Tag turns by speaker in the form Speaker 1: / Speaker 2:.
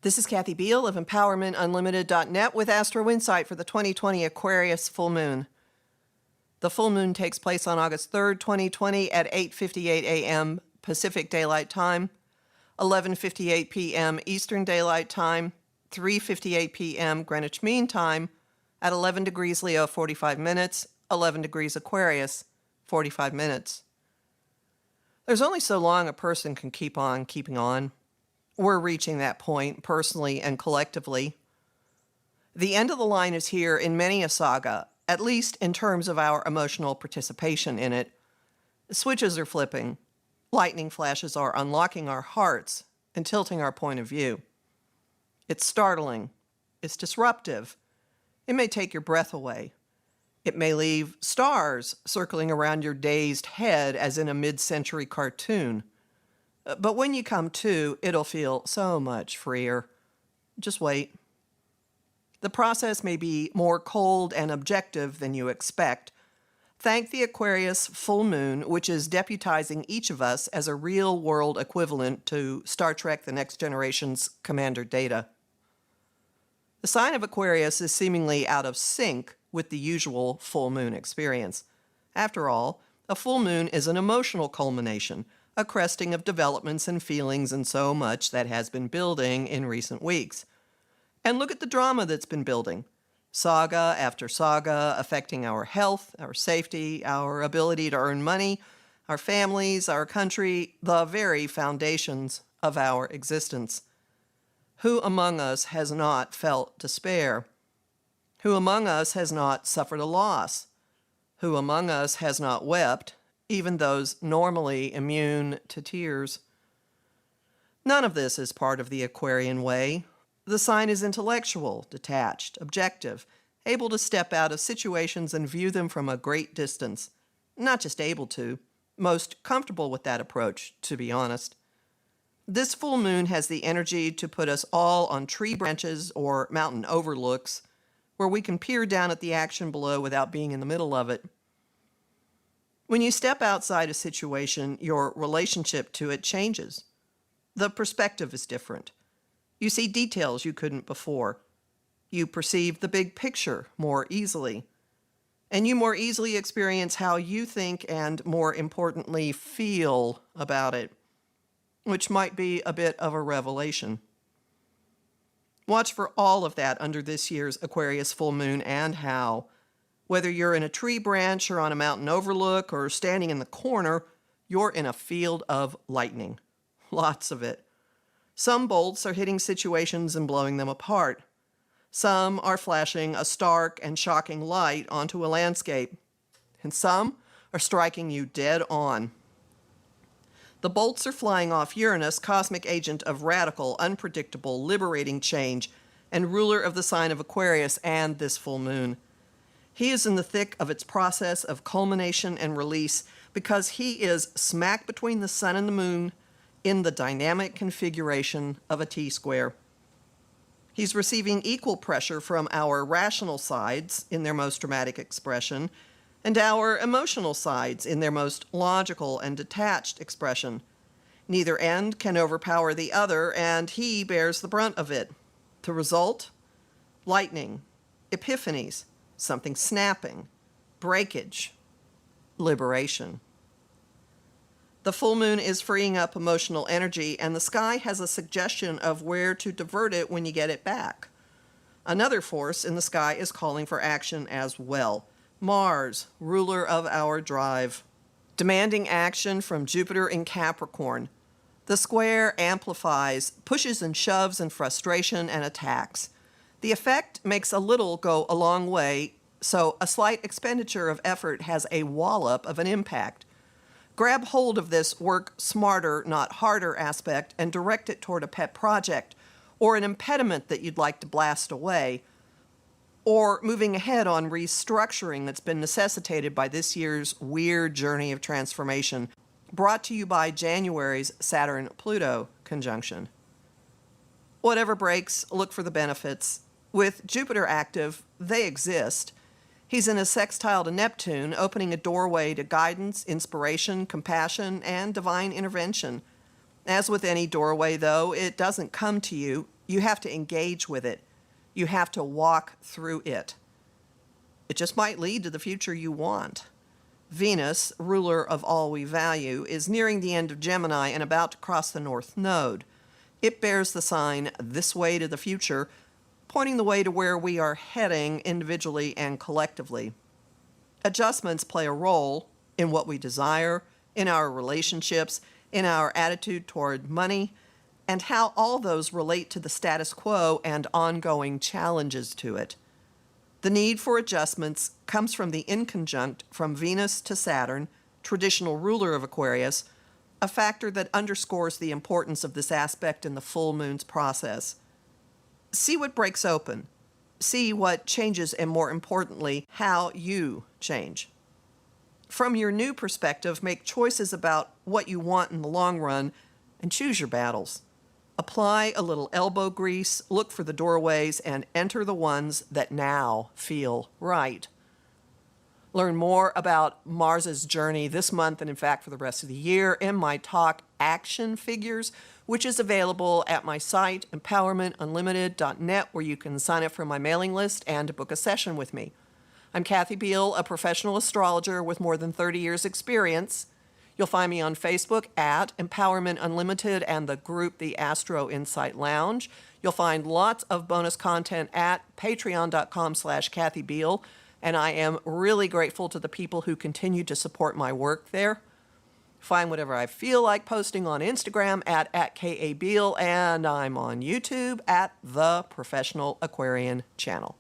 Speaker 1: This is Kathy Beal of EmpowermentUnlimited.net with Astro-Insight for the 2020 Aquarius full moon. The full moon takes place on August 3rd, 2020 at 8:58 a.m. Pacific Daylight Time, 11:58 p.m. Eastern Daylight Time, 3:58 p.m. Greenwich Mean Time, at 11 degrees Leo, 45 minutes, 11 degrees Aquarius, 45 minutes. There's only so long a person can keep on keeping on. We're reaching that point, personally and collectively. The end of the line is here in many a saga, at least in terms of our emotional participation in it. Switches are flipping. Lightning flashes are unlocking our hearts and tilting our point of view. It's startling. It's disruptive. It may take your breath away. It may leave stars circling around your dazed head as in a mid-century cartoon. But when you come to, it'll feel so much freer. Just wait. The process may be more cold and objective than you expect. Thank the Aquarius full moon, which is deputizing each of us as a real-world equivalent to Star Trek: The Next Generation's Commander Data. The sign of Aquarius is seemingly out of sync with the usual full moon experience. After all, a full moon is an emotional culmination, a cresting of developments and feelings and so much that has been building in recent weeks. And look at the drama that's been building. Saga after saga affecting our health, our safety, our ability to earn money, our families, our country, the very foundations of our existence. Who among us has not felt despair? Who among us has not suffered a loss? Who among us has not wept, even those normally immune to tears? None of this is part of the Aquarian way. The sign is intellectual, detached, objective, able to step out of situations and view them from a great distance. Not just able to, most comfortable with that approach, to be honest. This full moon has the energy to put us all on tree branches or mountain overlooks, where we can peer down at the action below without being in the middle of it. When you step outside a situation, your relationship to it changes. The perspective is different. You see details you couldn't before. You perceive the big picture more easily. And you more easily experience how you think and, more importantly, feel about it, which might be a bit of a revelation. Watch for all of that under this year's Aquarius full moon and how. Whether you're in a tree branch or on a mountain overlook or standing in the corner, you're in a field of lightning. Lots of it. Some bolts are hitting situations and blowing them apart. Some are flashing a stark and shocking light onto a landscape. And some are striking you dead on. The bolts are flying off Uranus, cosmic agent of radical, unpredictable, liberating change, and ruler of the sign of Aquarius and this full moon. He is in the thick of its process of culmination and release because he is smack between the sun and the moon in the dynamic configuration of a T-square. He's receiving equal pressure from our rational sides in their most dramatic expression and our emotional sides in their most logical and detached expression. Neither end can overpower the other, and he bears the brunt of it. The result? Lightning, epiphanies, something snapping, breakage, liberation. The full moon is freeing up emotional energy, and the sky has a suggestion of where to divert it when you get it back. Another force in the sky is calling for action as well. Mars, ruler of our drive, demanding action from Jupiter in Capricorn. The square amplifies, pushes and shoves and frustration and attacks. The effect makes a little go a long way, so a slight expenditure of effort has a wallop of an impact. Grab hold of this work smarter, not harder aspect and direct it toward a pet project or an impediment that you'd like to blast away, or moving ahead on restructuring that's been necessitated by this year's weird journey of transformation, brought to you by January's Saturn-Pluto conjunction. Whatever breaks, look for the benefits. With Jupiter active, they exist. He's in a sextile to Neptune, opening a doorway to guidance, inspiration, compassion, and divine intervention. As with any doorway, though, it doesn't come to you. You have to engage with it. You have to walk through it. It just might lead to the future you want. Venus, ruler of all we value, is nearing the end of Gemini and about to cross the North Node. It bears the sign this way to the future, pointing the way to where we are heading individually and collectively. Adjustments play a role in what we desire, in our relationships, in our attitude toward money, and how all those relate to the status quo and ongoing challenges to it. The need for adjustments comes from the inconjunct from Venus to Saturn, traditional ruler of Aquarius, a factor that underscores the importance of this aspect in the full moon's process. See what breaks open. See what changes, and more importantly, how you change. From your new perspective, make choices about what you want in the long run and choose your battles. Apply a little elbow grease, look for the doorways, and enter the ones that now feel right. Learn more about Mars's journey this month and, in fact, for the rest of the year in my talk, Action Figures, which is available at my site, empowermentunlimited.net, where you can sign up for my mailing list and book a session with me. I'm Kathy Beal, a professional astrologer with more than 30 years' experience. You'll find me on Facebook at Empowerment Unlimited and the group The Astro-Insight Lounge. You'll find lots of bonus content at patreon.com/Kathy Beal, and I am really grateful to the people who continue to support my work there. Find whatever I feel like posting on Instagram at @KABeal, and I'm on YouTube at The Professional Aquarian Channel.